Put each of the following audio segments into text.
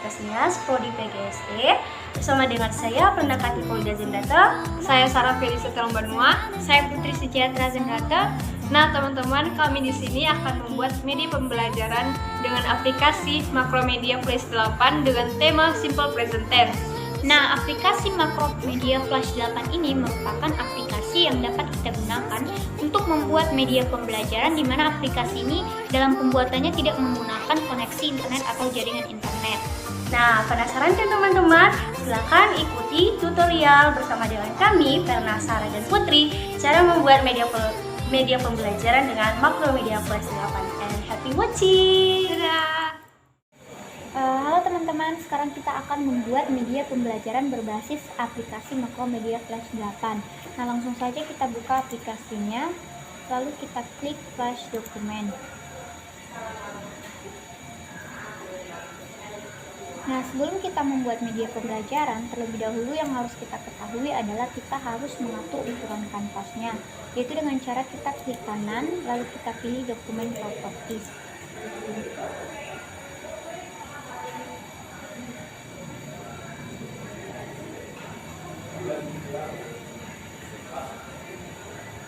Fakultasnya Prodi PGSD. Bersama dengan saya Pendakati Polda Zendrata. Saya Sarah Felisa Terombanua. Saya Putri Suciatra Zendrata. Nah teman-teman, kami di sini akan membuat media pembelajaran dengan aplikasi Makromedia Flash 8 dengan tema Simple Present Tense. Nah, aplikasi Makromedia Flash 8 ini merupakan aplikasi yang dapat kita gunakan untuk membuat media pembelajaran di mana aplikasi ini dalam pembuatannya tidak menggunakan koneksi internet atau jaringan internet. Nah, penasaran kan teman-teman? Silahkan ikuti tutorial bersama dengan kami, Perna, Sarah, dan Putri, cara membuat media pembelajaran dengan Makromedia Flash 8. And happy watching! Dadah! Halo teman-teman, sekarang kita akan membuat media pembelajaran berbasis aplikasi Makromedia Flash 8. Nah, langsung saja kita buka aplikasinya, lalu kita klik Flash Dokumen. Nah, sebelum kita membuat media pembelajaran, terlebih dahulu yang harus kita ketahui adalah kita harus mengatur ukuran kanvasnya, yaitu dengan cara kita klik kanan, lalu kita pilih Dokumen Properties.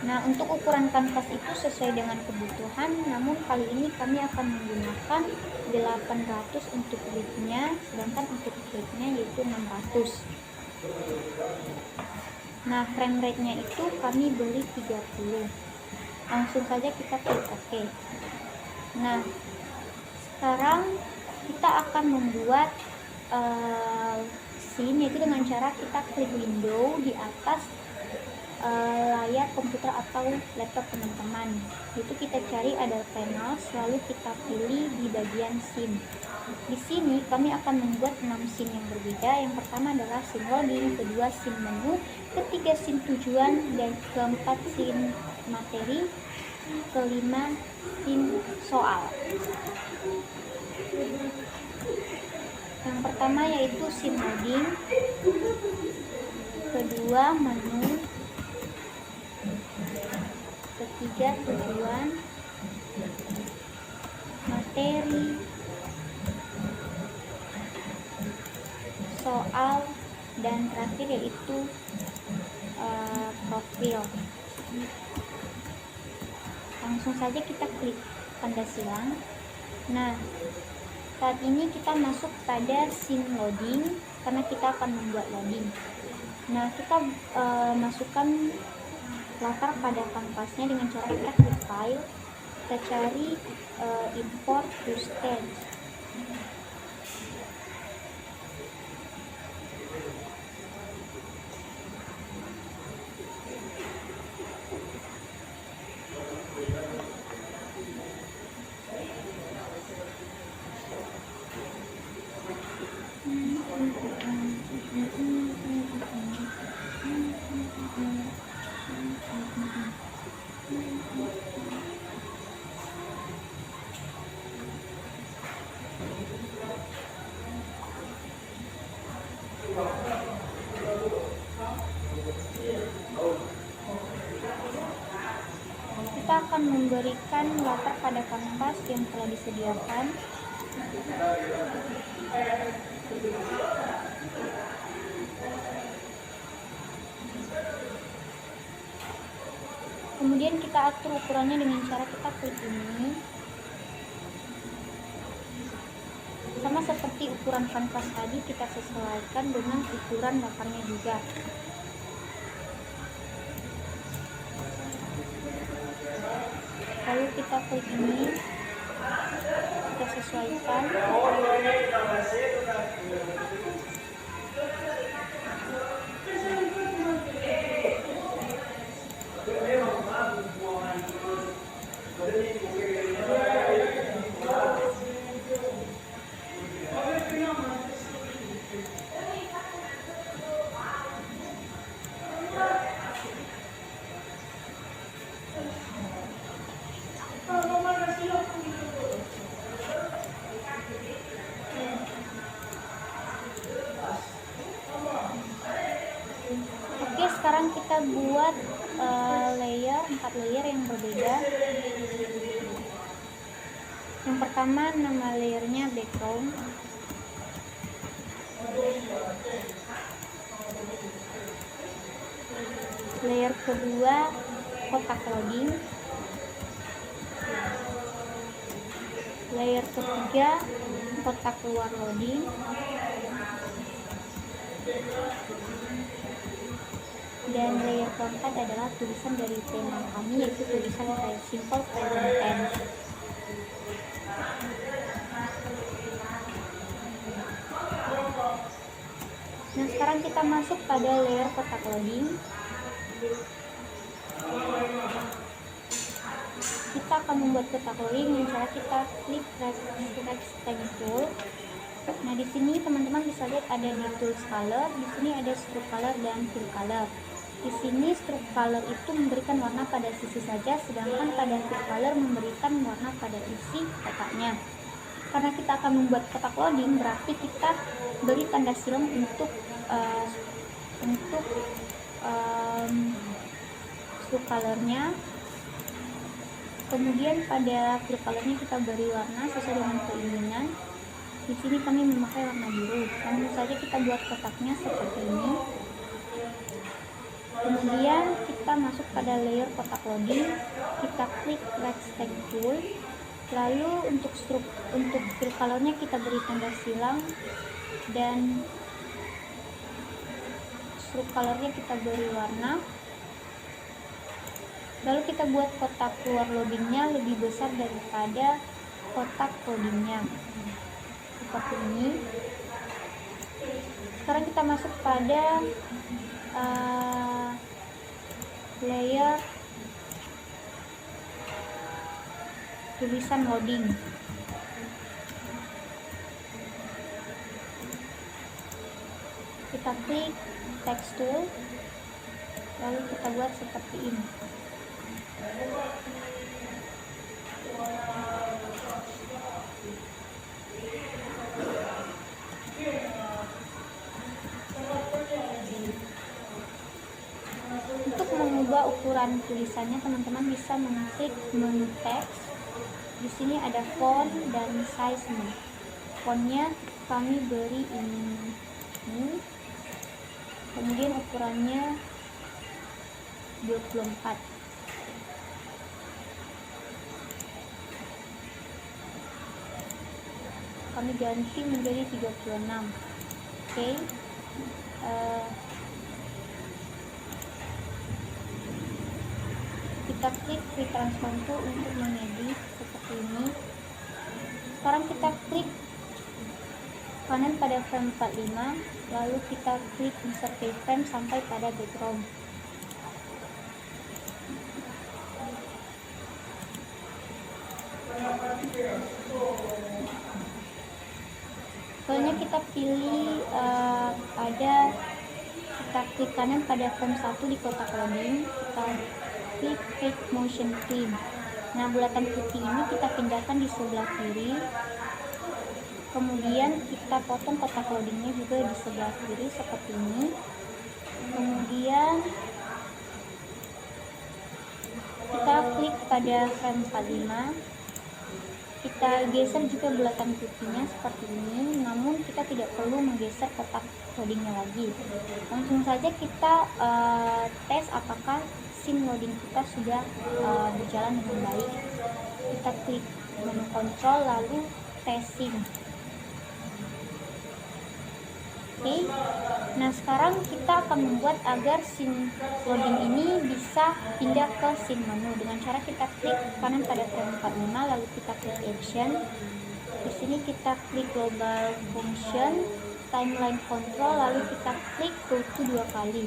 Nah, untuk ukuran kanvas itu sesuai dengan kebutuhan, namun kali ini kami akan menggunakan 800 untuk width-nya, sedangkan untuk height-nya yaitu 600. Nah, frame rate-nya itu kami beli 30. Langsung saja kita klik OK. Nah, sekarang kita akan membuat scene, yaitu dengan cara kita klik window di atas layar komputer atau laptop teman-teman. Itu kita cari ada panel, lalu kita pilih di bagian scene. Di sini kami akan membuat 6 scene yang berbeda. Yang pertama adalah scene loading, kedua scene menu, ketiga scene tujuan, dan keempat scene materi, kelima scene soal. Yang pertama yaitu scene loading, kedua menu, ketiga tujuan, materi, soal, dan terakhir yaitu profil. Langsung saja kita klik tanda silang. Nah, saat ini kita masuk pada scene loading karena kita akan membuat loading. Nah, kita masukkan latar pada kanvasnya dengan cara kita klik file, kita cari import to stage. Kita akan memberikan latar pada kanvas yang telah disediakan. Kemudian kita atur ukurannya dengan cara kita klik ini. Sama seperti ukuran kanvas tadi, kita sesuaikan dengan ukuran latarnya juga. Lalu kita klik ini, kita sesuaikan. Sekarang kita buat 4 layer yang berbeda. Yang pertama, nama layernya background. Layer kedua kotak loading. Layer ketiga kotak luar loading. Dan layer keempat adalah tulisan dari tema kami, yaitu tulisan simple present tense. Nah, sekarang kita masuk pada layer kotak loading. Kita akan membuat kotak loading dengan cara kita klik rectangle. Nah, di sini teman-teman bisa lihat ada di tools color, di sini ada stroke color dan fill color. Di sini stroke color itu memberikan warna pada sisi saja, sedangkan pada fill color memberikan warna pada isi kotaknya. Karena kita akan membuat kotak loading, berarti kita beri tanda silang untuk stroke colornya. Kemudian pada fill colornya kita beri warna sesuai dengan keinginan. Di sini kami memakai warna biru. Langsung saja kita buat kotaknya seperti ini. Kemudian kita masuk pada layer kotak loading, kita klik rectangle. Lalu untuk fill colornya kita beri tanda silang dan stroke colornya kita beri warna. Lalu kita buat kotak luar loadingnya lebih besar daripada kotak loadingnya seperti ini. Sekarang kita masuk pada layer tulisan loading. Kita klik text tool, lalu kita buat seperti ini. Untuk mengubah ukuran tulisannya, teman-teman bisa mengklik menu teks. Di sini ada font dan size-nya. Fontnya kami beri ini. Kemudian ukurannya 24. Kami ganti menjadi 36. Oke. Kita klik free transform tool untuk mengedit seperti ini. Sekarang kita klik kanan pada frame 45, lalu kita klik insert keyframe sampai pada background. Soalnya kita pilih kita klik kanan pada frame 1 di kotak loading, kita klik Fade Motion Clean. Nah, bulatan putih ini kita pindahkan di sebelah kiri. Kemudian kita potong kotak loadingnya juga di sebelah kiri seperti ini. Kemudian kita klik pada frame 45. Kita geser juga bulatan putihnya seperti ini, namun kita tidak perlu menggeser kotak loadingnya lagi. Langsung saja kita tes apakah scene loading kita sudah berjalan dengan baik. Kita klik menu control lalu testing. Oke. Nah, sekarang kita akan membuat agar scene loading ini bisa pindah ke scene menu dengan cara kita klik kanan pada frame 45, lalu kita klik action. Di sini kita klik global function, timeline control, lalu kita klik go to 2 kali.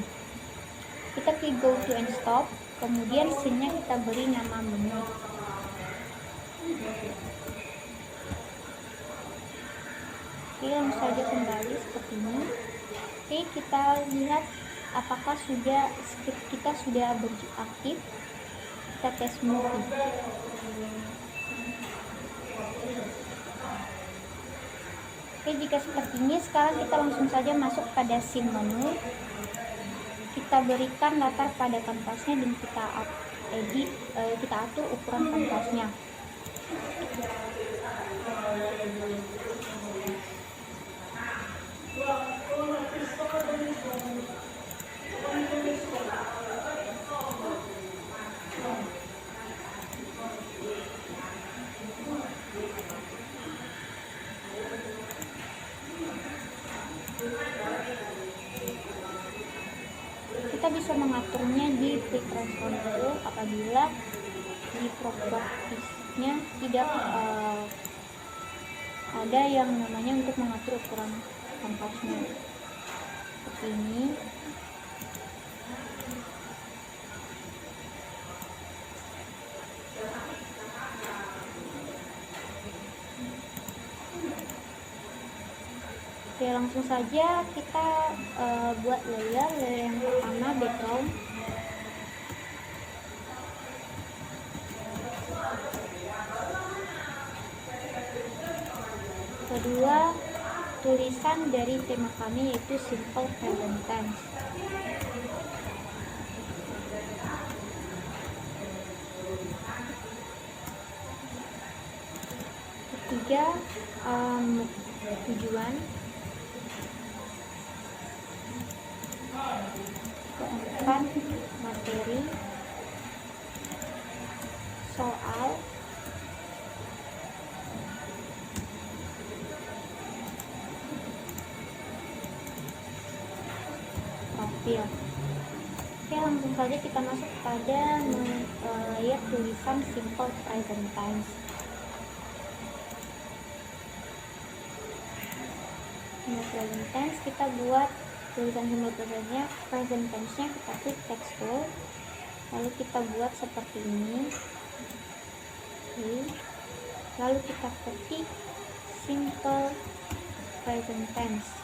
Kita klik go to and stop, kemudian scene-nya kita beri nama menu. Oke, langsung saja kembali seperti ini. Oke, kita lihat apakah script kita sudah beraktif. Kita tes movie. Oke, jika seperti ini, sekarang kita langsung saja masuk pada scene menu. Kita berikan latar pada kanvasnya dan kita atur ukuran kanvasnya. Kita bisa mengaturnya di quick response tool apabila di propertiesnya tidak ada yang namanya untuk mengatur ukuran kanvasnya seperti ini. Oke, langsung saja kita buat layer yang pertama background. Kedua, tulisan dari tema kami yaitu simple present tense. Ketiga, tujuan. Keempat, materi, soal, profil. Oke, langsung saja kita masuk pada layer tulisan simple present tense. Simple present tense kita buat tulisan simple present tense-nya kita klik text tool, lalu kita buat seperti ini. Oke. Lalu kita ketik simple present tense.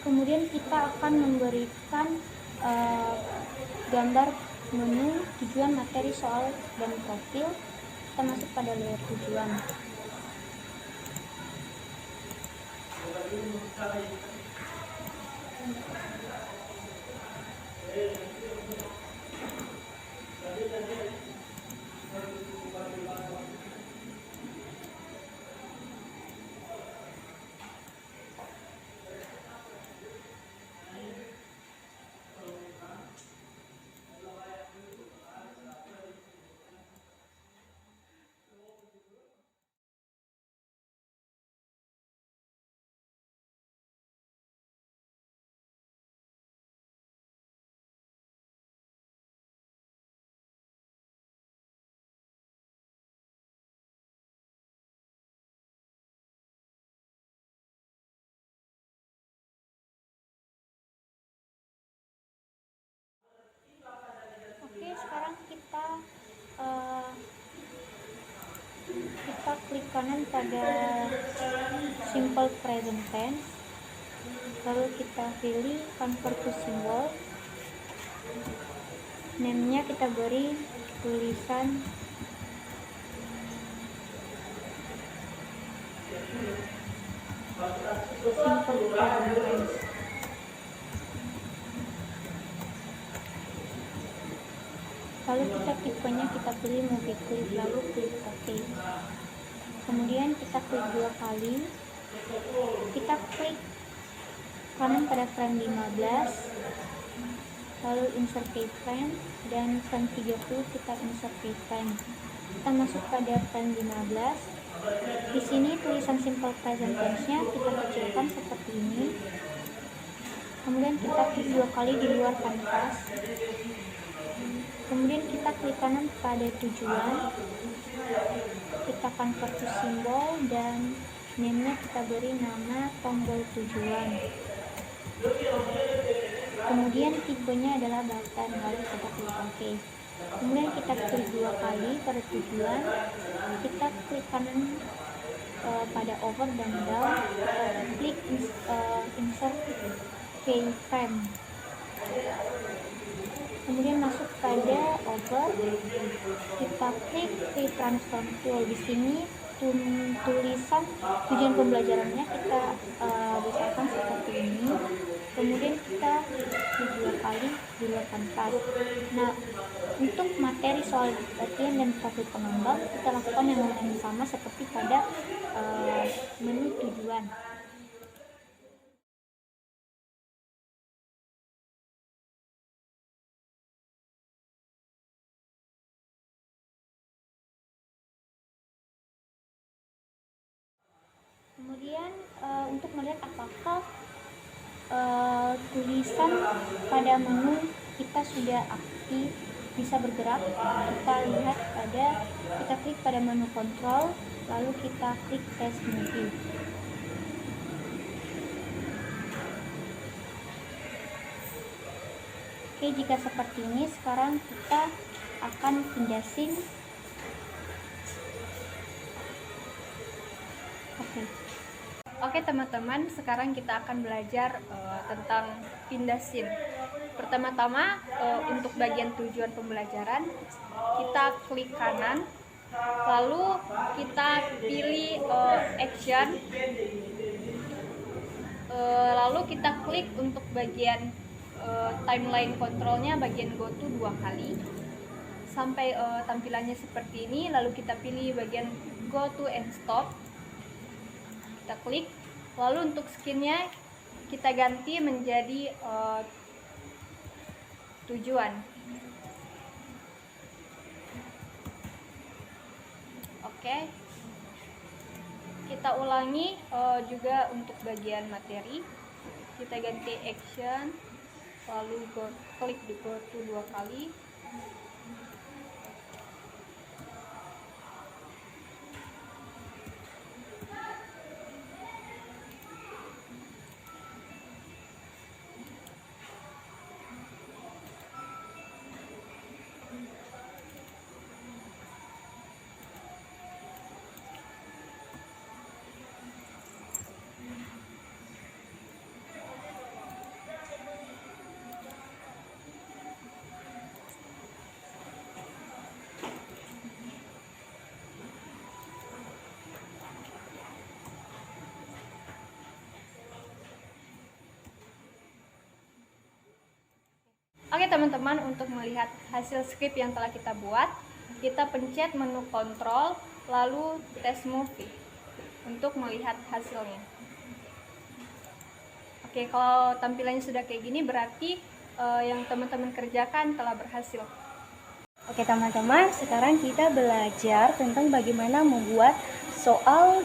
Kemudian kita akan memberikan gambar menu, tujuan, materi, soal, dan profil. Kita masuk pada layer tujuan. Oke, sekarang kita klik kanan pada simple present tense, lalu kita pilih convert to symbol. Name-nya kita beri tulisan simple present tense. Lalu kita tipenya kita pilih multi klik, lalu klik OK. Kemudian kita klik 2 kali, kita klik kanan pada frame 15, lalu insert keyframe, dan frame 30 kita insert keyframe. Kita masuk pada frame 15. Di sini tulisan simple present tense-nya kita kecilkan seperti ini. Kemudian kita klik 2 kali di luar kanvas. Kemudian kita klik kanan pada tujuan, kita convert to simbol, dan name-nya kita beri nama tombol tujuan. Kemudian tipenya adalah button, lalu kita klik OK. Kemudian kita klik 2 kali pada tujuan, kita klik kanan pada over dan down, kita klik insert keyframe. Kemudian masuk pada over, kita klik transform tool. Di sini tulisan tujuan pembelajarannya kita besarkan seperti ini. Kemudian kita klik 2 kali di luar kanvas. Nah, untuk materi soal latihan dan profil pengembang kita lakukan yang sama seperti pada menu tujuan. Kemudian untuk melihat apakah tulisan pada menu kita sudah aktif, bisa bergerak, kita klik pada menu kontrol, lalu kita klik test movie. Oke, jika seperti ini, sekarang kita akan pindah scene. Oke teman-teman, sekarang kita akan belajar tentang pindah scene. Pertama-tama untuk bagian tujuan pembelajaran, kita klik kanan, lalu kita pilih action, lalu kita klik untuk bagian timeline kontrolnya, bagian go to 2 kali sampai tampilannya seperti ini. Lalu kita pilih bagian go to and stop, kita klik. Lalu untuk skinnya kita ganti menjadi tujuan. Oke, kita ulangi juga untuk bagian materi, kita ganti action, lalu klik di go to 2 kali. Oke teman-teman, untuk melihat hasil script yang telah kita buat, kita pencet menu kontrol, lalu test movie untuk melihat hasilnya. Oke, kalau tampilannya sudah kayak gini, berarti yang teman-teman kerjakan telah berhasil. Oke teman-teman, sekarang kita belajar tentang bagaimana membuat soal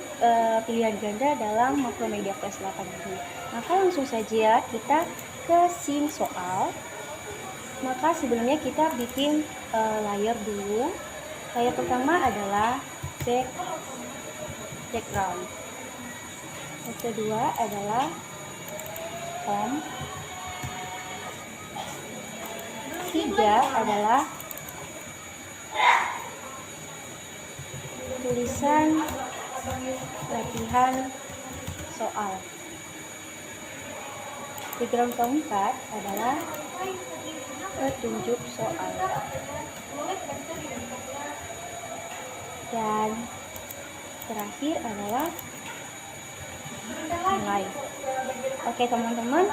pilihan ganda dalam Makromedia Plus 8 ini. Maka langsung saja kita ke scene soal. Maka sebelumnya kita bikin layer dulu. Layer pertama adalah background. Yang kedua adalah home. Tiga adalah tulisan latihan soal. Background keempat adalah petunjuk soal. Dan terakhir adalah nilai. Oke teman-teman,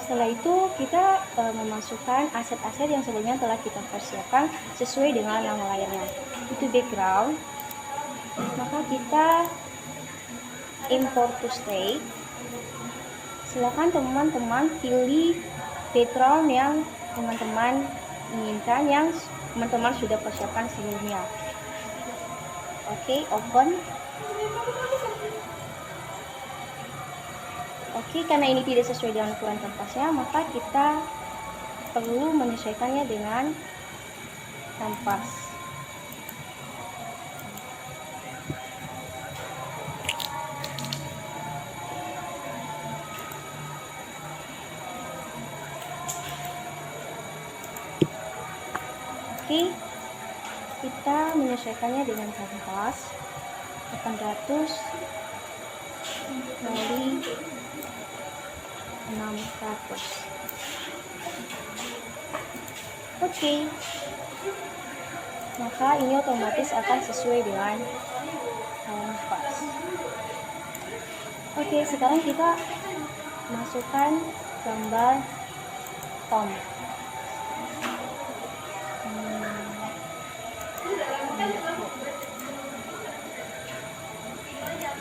setelah itu kita memasukkan aset-aset yang sebelumnya telah kita persiapkan sesuai dengan nama layarnya. Itu background. Maka kita import to state. Silakan teman-teman pilih background yang teman-teman inginkan, yang teman-teman sudah persiapkan sebelumnya. Oke, open. Oke, karena ini tidak sesuai dengan ukuran kanvasnya, maka kita perlu menyesuaikannya dengan kanvas. Oke, kita menyesuaikannya dengan kanvas 800 kali 600. Oke, maka ini otomatis akan sesuai dengan kanvas. Oke, sekarang kita masukkan gambar Tom.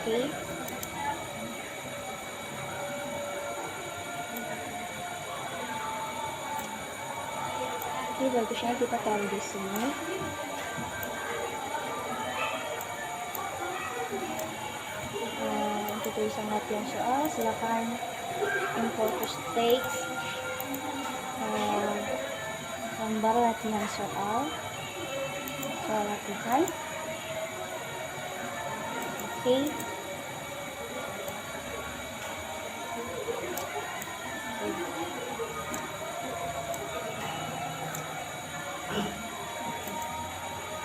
Oke. Ini bagusnya kita taruh di sini. Untuk tulisan latihan soal, silakan import to text gambar latihan soal latihan. Oke.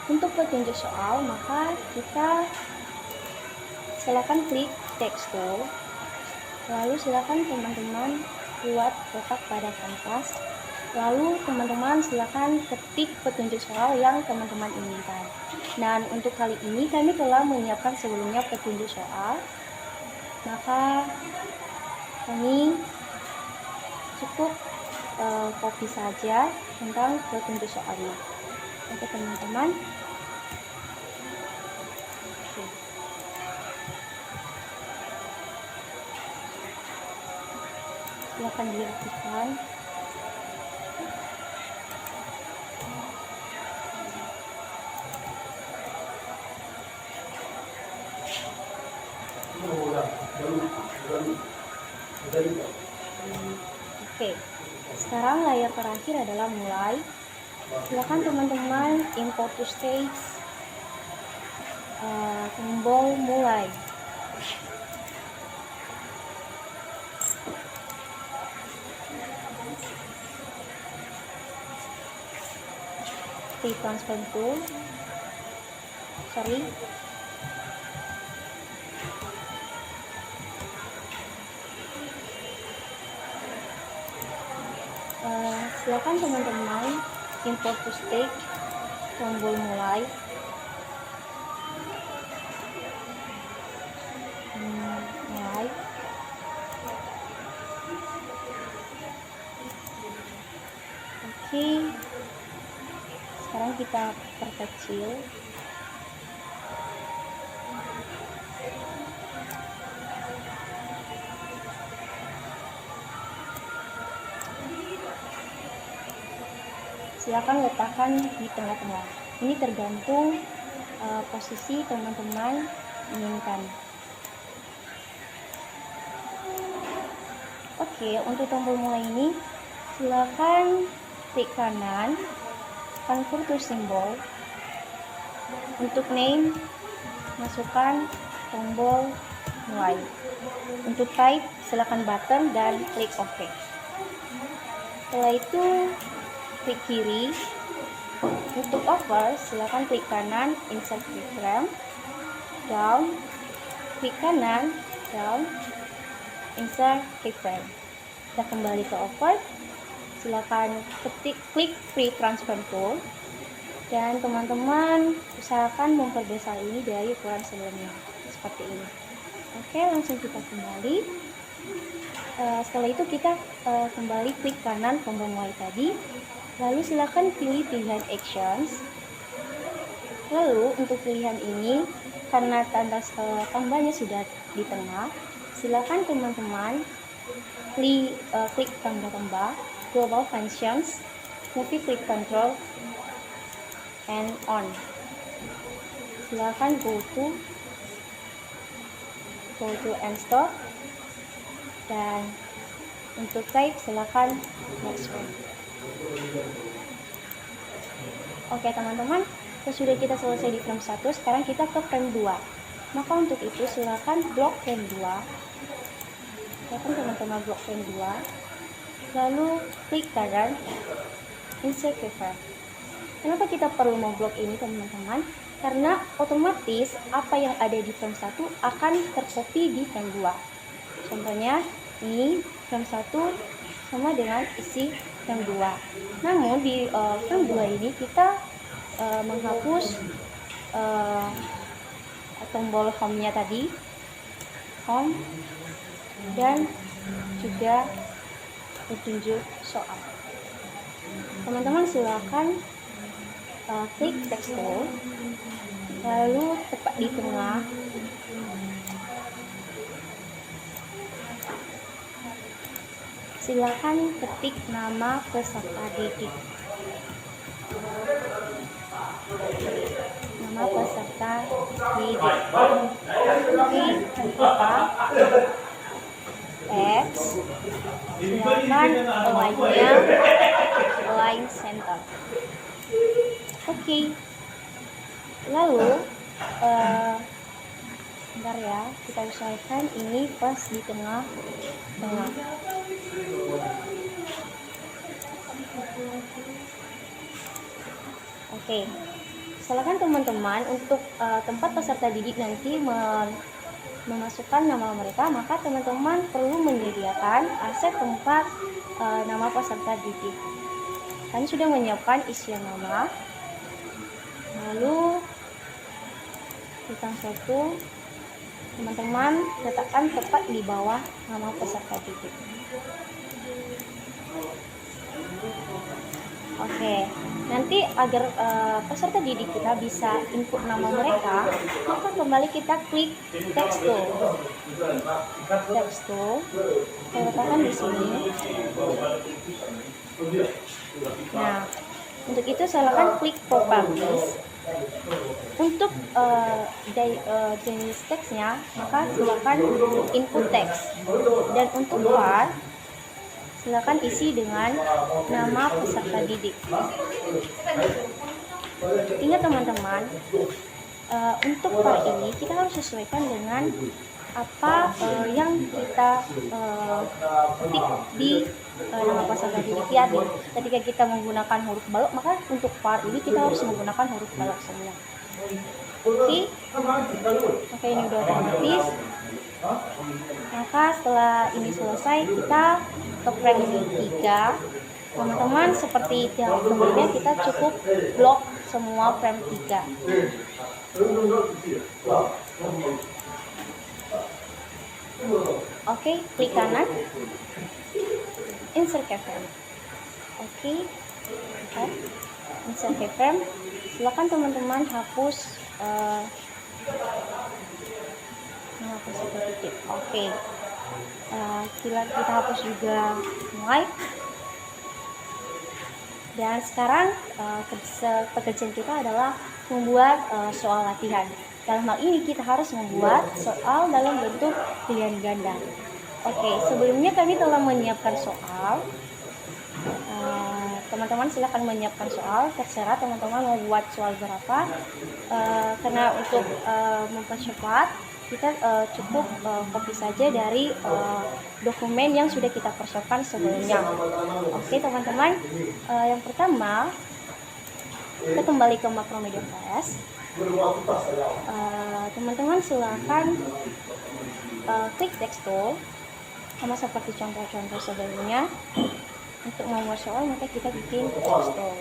Untuk petunjuk soal, maka kita silakan klik text tool, lalu silakan teman-teman buat kotak pada kanvas, lalu teman-teman silakan ketik petunjuk soal yang teman-teman inginkan. Dan untuk kali ini kami telah menyiapkan sebelumnya petunjuk soal, maka kami cukup copy saja tentang petunjuk soalnya. Oke teman-teman. Silakan diaktifkan. Oke, sekarang layar terakhir adalah mulai. Silakan teman-teman import to stage tombol mulai. Klik transfer tool. Silakan teman-teman import to stage tombol mulai. Oke, sekarang kita perkecil. Silakan letakkan di tengah-tengah. Ini tergantung posisi teman-teman inginkan. Oke, untuk tombol mulai ini silakan klik kanan, convert to symbol. Untuk name, masukkan tombol mulai. Untuk type, silakan button dan klik OK. Setelah itu klik kiri. Untuk over, silakan klik kanan, insert keyframe, down, klik kanan, down, insert keyframe. Kita kembali ke over, silakan klik free transfer tool, dan teman-teman usahakan memperbesar ini dari ukuran sebelumnya, seperti ini. Oke, langsung kita kembali. Setelah itu kita kembali klik kanan tombol mulai tadi. Lalu silakan pilih pilihan actions. Lalu untuk pilihan ini, karena tanda tambahnya sudah di tengah, silakan teman-teman klik tambah-tambah, global functions, movie click control, and on. Silakan go to and stop, dan untuk type silakan next one. Oke teman-teman, sesudah kita selesai di frame 1, sekarang kita ke frame 2. Maka untuk itu silakan blok frame 2. Silakan teman-teman blok frame 2. Lalu klik kanan insert keyframe. Kenapa kita perlu memblok ini teman-teman? Karena otomatis apa yang ada di frame 1 akan tercopy di frame 2. Contohnya ini frame 1 sama dengan isi frame 2. Namun di frame 2 ini kita menghapus tombol home-nya tadi, home, dan juga petunjuk soal. Teman-teman silakan klik text tool, lalu tepat di tengah silakan ketik nama peserta didik. Nama peserta didik. Oke, kita text. Silakan align-nya align center. Oke. Lalu bentar ya, kita usahakan ini pas di tengah-tengah. Oke, silakan teman-teman untuk tempat peserta didik nanti memasukkan nama mereka, maka teman-teman perlu menyediakan aset tempat nama peserta didik. Kalian sudah menyiapkan isian nama, lalu bintang 1, teman-teman letakkan tepat di bawah nama peserta didik. Oke, nanti agar peserta didik kita bisa input nama mereka, maka kembali kita klik text tool. Text tool, saya letakkan di sini. Nah, untuk itu silakan klik properties. Untuk jenis teksnya, maka silakan input teks. Dan untuk var, silakan isi dengan nama peserta didik. Ingat teman-teman, untuk var ini kita harus sesuaikan dengan apa yang kita ketik di nama peserta didik. Ketika kita menggunakan huruf balok, maka untuk var ini kita harus menggunakan huruf balok semua. Oke, ini udah otomatis. Maka setelah ini selesai, kita ke frame 3. Teman-teman, seperti yang sebelumnya, kita cukup blok semua frame 3. Oke, klik kanan insert keyframe. Oke, insert keyframe. Silakan teman-teman hapus titik. Oke, kita hapus juga mulai. Dan sekarang pekerjaan kita adalah membuat soal latihan. Dalam hal ini kita harus membuat soal dalam bentuk pilihan ganda. Oke, sebelumnya kami telah menyiapkan soal. Teman-teman silakan menyiapkan soal, terserah teman-teman mau buat soal berapa. Karena untuk mempercepat, kita cukup copy saja dari dokumen yang sudah kita persiapkan sebelumnya. Oke teman-teman, yang pertama kita kembali ke Macromedia Flash. Teman-teman silakan klik text tool sama seperti contoh-contoh sebelumnya. Untuk membuat soal, maka kita bikin text tool.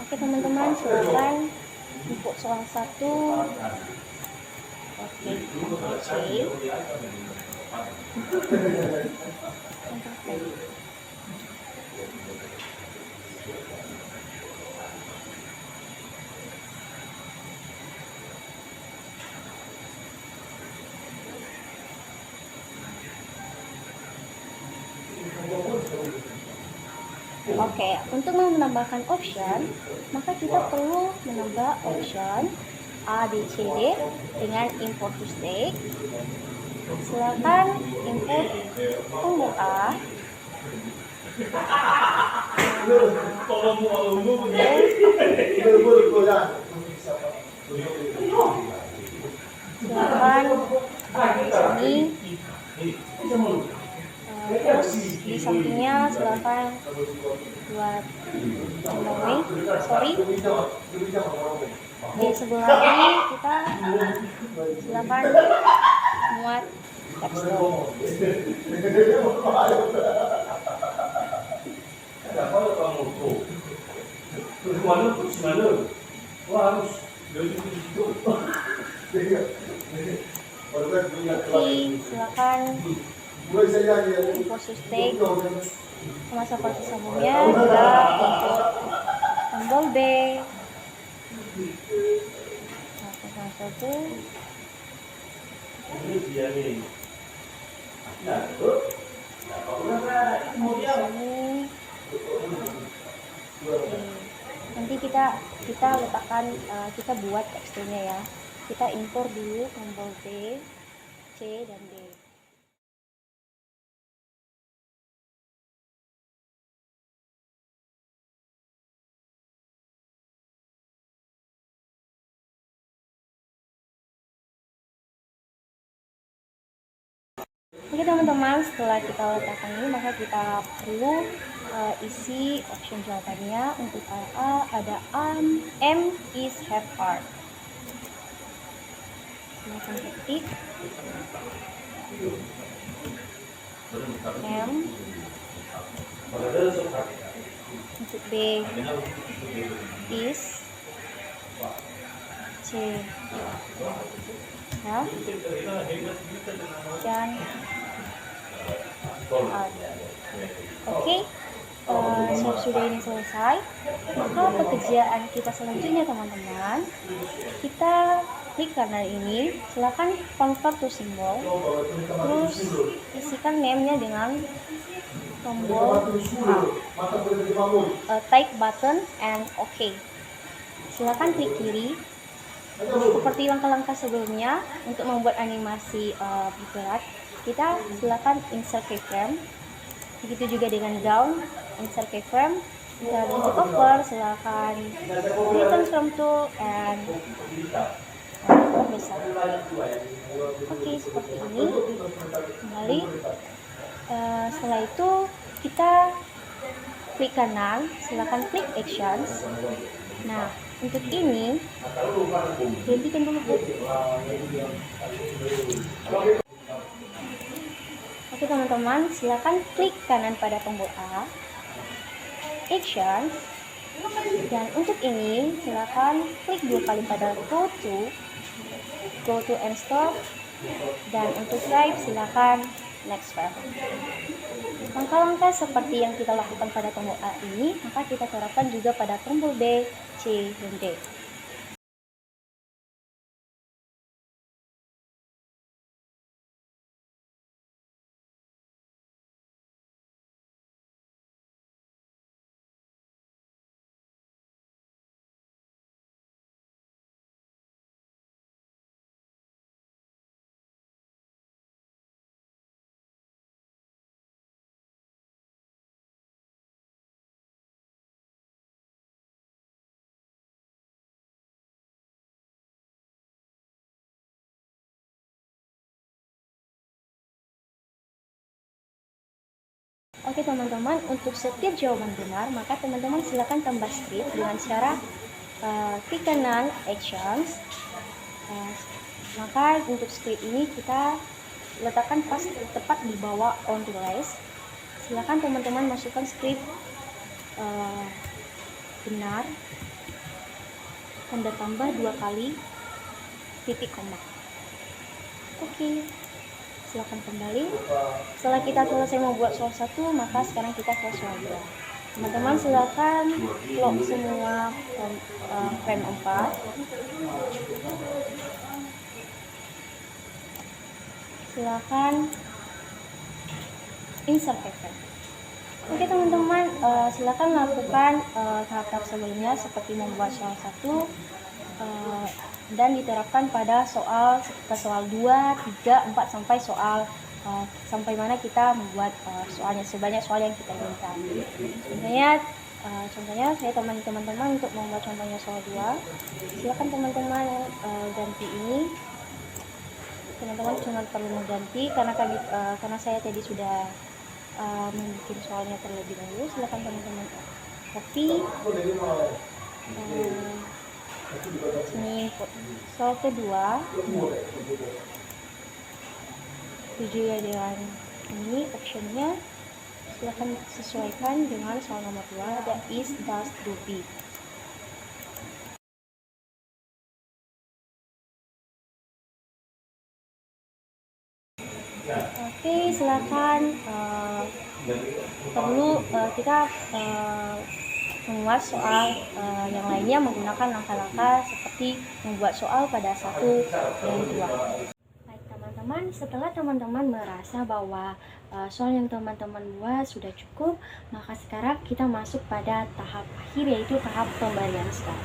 Oke teman-teman, silakan input soal 1. Oke, save. Oke, untuk menambahkan option, maka kita perlu menambah option A, B, C, D dengan import to stake. Silakan import tombol A. Silakan di sini. Terus di sampingnya silakan buat di sebelah ini kita silakan muat tekstur. Oke, silakan import to stake sama seperti sebelumnya, juga import tombol B. Satu. Nanti kita letakkan, kita buat teksturnya ya. Kita import dulu tombol B, C, dan D. Oke teman-teman, setelah kita letakkan ini, maka kita perlu isi option jawabannya. Untuk A ada M is have art. Silakan ketik M. Untuk B is C ya, dan art. Oke, sudah ini selesai, maka pekerjaan kita selanjutnya teman-teman, kita klik kanan ini, silakan convert to symbol, terus isikan name-nya dengan tombol type button and OK. Silakan klik kiri. Seperti langkah-langkah sebelumnya, untuk membuat animasi bergerak, kita silakan insert keyframe. Begitu juga dengan down, insert keyframe. Dan untuk over, silakan return from tool and besar. Oke, seperti ini. Kembali. Setelah itu kita klik kanan, silakan klik actions. Nah, untuk ini hentikan dulu. Oke teman-teman, silakan klik kanan pada tombol A, action, dan untuk ini silakan klik 2 kali pada go to and stop, dan untuk type silakan next step. Langkah-langkah seperti yang kita lakukan pada tombol A ini, maka kita terapkan juga pada tombol B, C, dan D. Oke teman-teman, untuk setiap jawaban benar, maka teman-teman silakan tambah script dengan cara klik kanan actions. Maka untuk script ini kita letakkan pas tepat di bawah on relay. Silakan teman-teman masukkan script benar, tanda tambah 2 kali, titik koma. Oke. Silakan kembali. Setelah kita selesai membuat soal 1, maka sekarang kita ke soal 2. Teman-teman silakan lock semua frame 4. Silakan insert keyframe. Oke teman-teman, silakan lakukan tahap-tahap sebelumnya seperti membuat soal 1 dan diterapkan pada soal 2, 3, 4 sampai soal sampai mana kita membuat soalnya sebanyak soal yang kita inginkan. Contohnya saya teman-teman untuk membuat contohnya soal 2, silakan teman-teman ganti ini. Teman-teman cuma perlu mengganti karena saya tadi sudah membuat soalnya terlebih dahulu. Silakan teman-teman copy sini soal kedua, tujuh ya dengan ini optionnya. Silakan sesuaikan dengan soal nomor 2, that is does do be. Oke, silakan kita membuat soal yang lainnya menggunakan langkah-langkah seperti membuat soal pada 1 dan 2. Baik teman-teman, setelah teman-teman merasa bahwa soal yang teman-teman buat sudah cukup, maka sekarang kita masuk pada tahap akhir, yaitu tahap pemberian skor.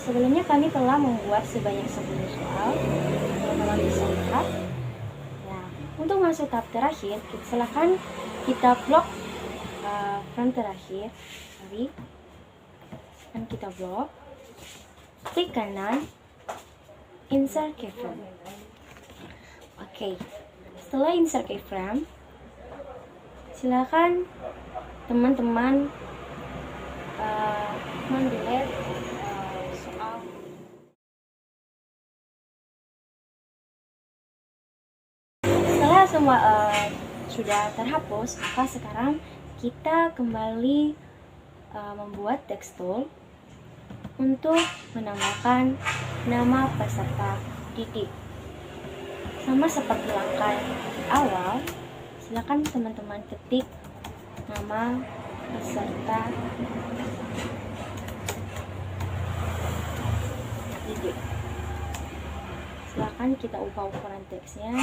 Sebelumnya kami telah membuat sebanyak 10 soal, teman-teman bisa lihat. Untuk masuk tahap terakhir, silakan kita blok frame terakhir, dan kita blok, klik kanan, insert keyframe. Oke, setelah insert keyframe, silakan teman-teman mendelete soal. Setelah semua sudah terhapus, maka sekarang kita kembali membuat text tool untuk menambahkan nama peserta didik. Sama seperti langkah awal, silakan teman-teman ketik nama peserta didik. Silakan kita ubah ukuran teksnya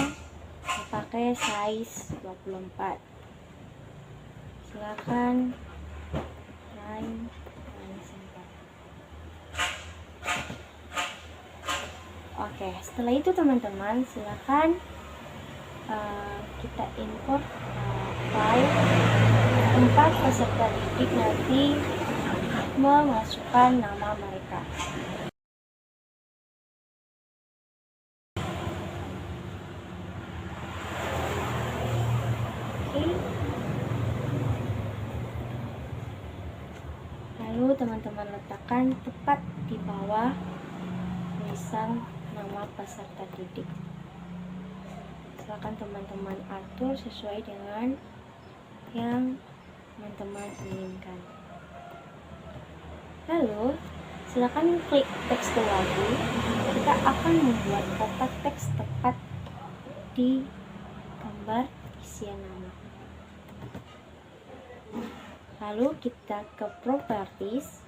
pakai size 24. Silakan line center. Oke, setelah itu teman-teman silakan kita import file tempat peserta didik nanti memasukkan nama mereka. Lalu teman-teman letakkan tepat di bawah tulisan nama peserta didik. Silakan teman-teman atur sesuai dengan yang teman-teman inginkan. Lalu silakan klik teks tool lagi. Kita akan membuat kotak teks tepat di gambar isian nama. Lalu kita ke properties,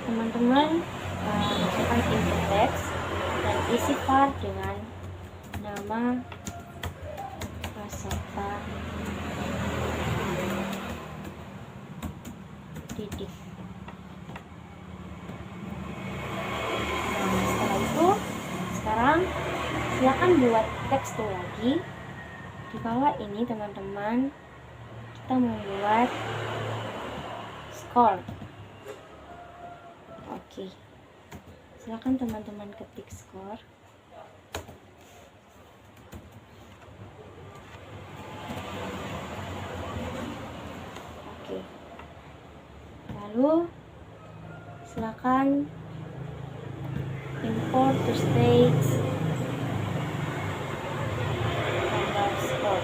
teman-teman masukkan input text dan isi var dengan nama peserta didik. Setelah itu, sekarang silakan buat teks tool lagi. Di bawah ini teman-teman, kita membuat skor. Oke, silakan teman-teman ketik skor. Oke, lalu silakan import to stage skor.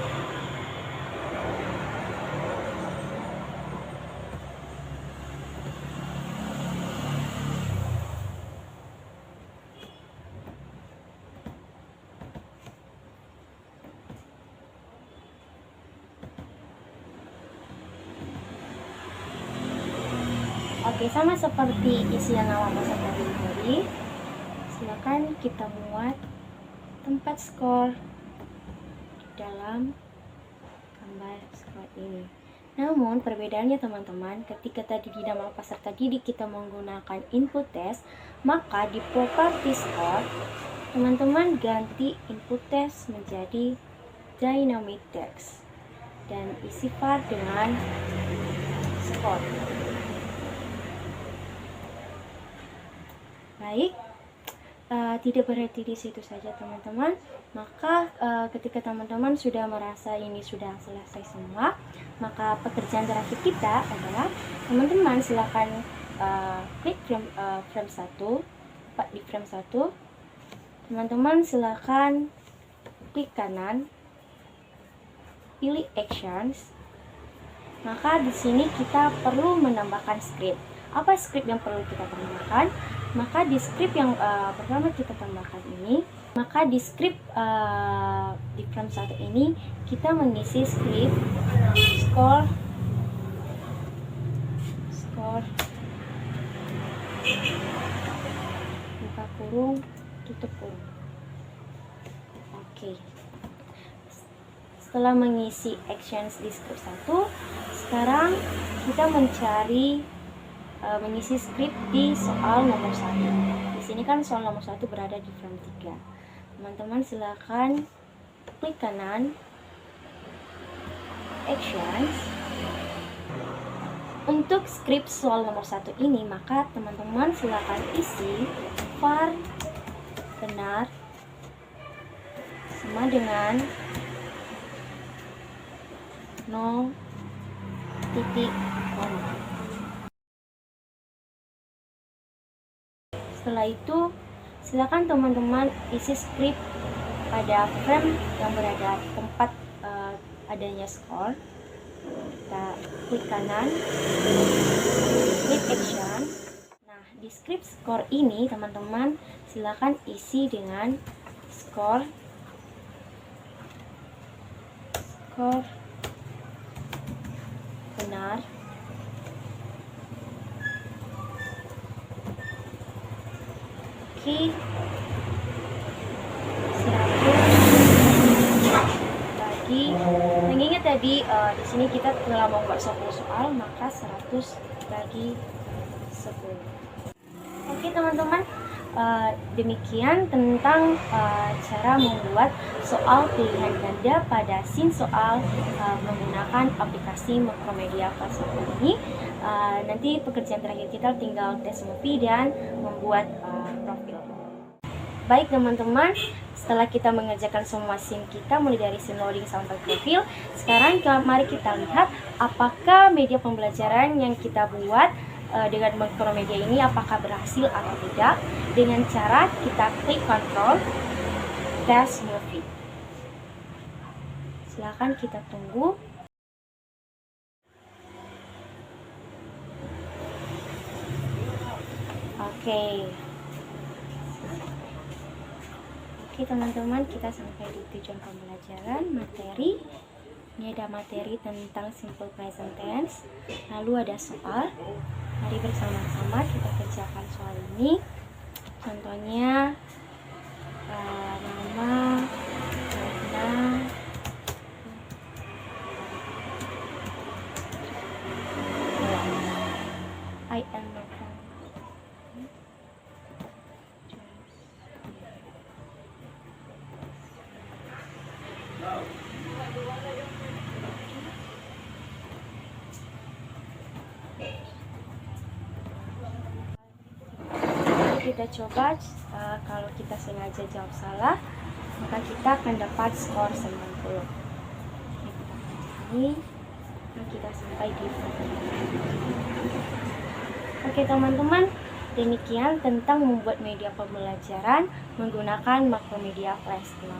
Oke, sama seperti isian nama peserta didik tadi, silakan kita buat tempat skor dalam gambar skor ini. Namun perbedaannya teman-teman, ketika tadi di nama peserta didik kita menggunakan input text, maka di properti skor teman-teman ganti input text menjadi dynamic text dan isi var dengan skor. Baik, tidak berhenti di situ saja teman-teman. Maka ketika teman-teman sudah merasa ini sudah selesai semua, maka pekerjaan terakhir kita adalah teman-teman silakan klik frame 1. Di frame 1 teman-teman silakan klik kanan, pilih actions. Maka di sini kita perlu menambahkan script. Apa script yang perlu kita tambahkan? Maka di script yang pertama kita tambahkan ini, maka di script di frame 1 ini kita mengisi script skor buka kurung tutup kurung. Oke. Setelah mengisi actions di script 1, sekarang kita mencari mengisi script di soal nomor 1. Di sini kan soal nomor 1 berada di frame 3. Teman-teman silakan klik kanan actions. Untuk script soal nomor 1 ini, maka teman-teman silakan isi var benar sama dengan 0,0. Setelah itu silakan teman-teman isi script pada frame yang berada tempat adanya skor. Kita klik kanan, klik action. Nah, di script skor ini teman-teman silakan isi dengan skor benar bagi 100 bagi, mengingat tadi di sini kita telah membuat 10 soal, maka 100 bagi 10. Oke teman-teman, demikian tentang cara membuat soal pilihan ganda pada scene soal menggunakan aplikasi Macromedia Plus ini. Nanti pekerjaan terakhir kita tinggal tes movie dan membuat profil. Baik teman-teman, setelah kita mengerjakan semua scene kita mulai dari scene loading sampai profil, sekarang mari kita lihat apakah media pembelajaran yang kita buat dengan Macromedia ini apakah berhasil atau tidak dengan cara kita klik Ctrl Test Movie. Silakan kita tunggu. Oke, teman-teman, kita sampai di tujuan pembelajaran materi. Ini ada materi tentang simple present tense, lalu ada soal. Mari bersama-sama kita kerjakan soal ini. Contohnya nama, warna, I am not. Kita coba kalau kita sengaja jawab salah, maka kita akan dapat skor 90. Ini kita sampai di Oke teman-teman, demikian tentang membuat media pembelajaran menggunakan Macromedia Flash 8.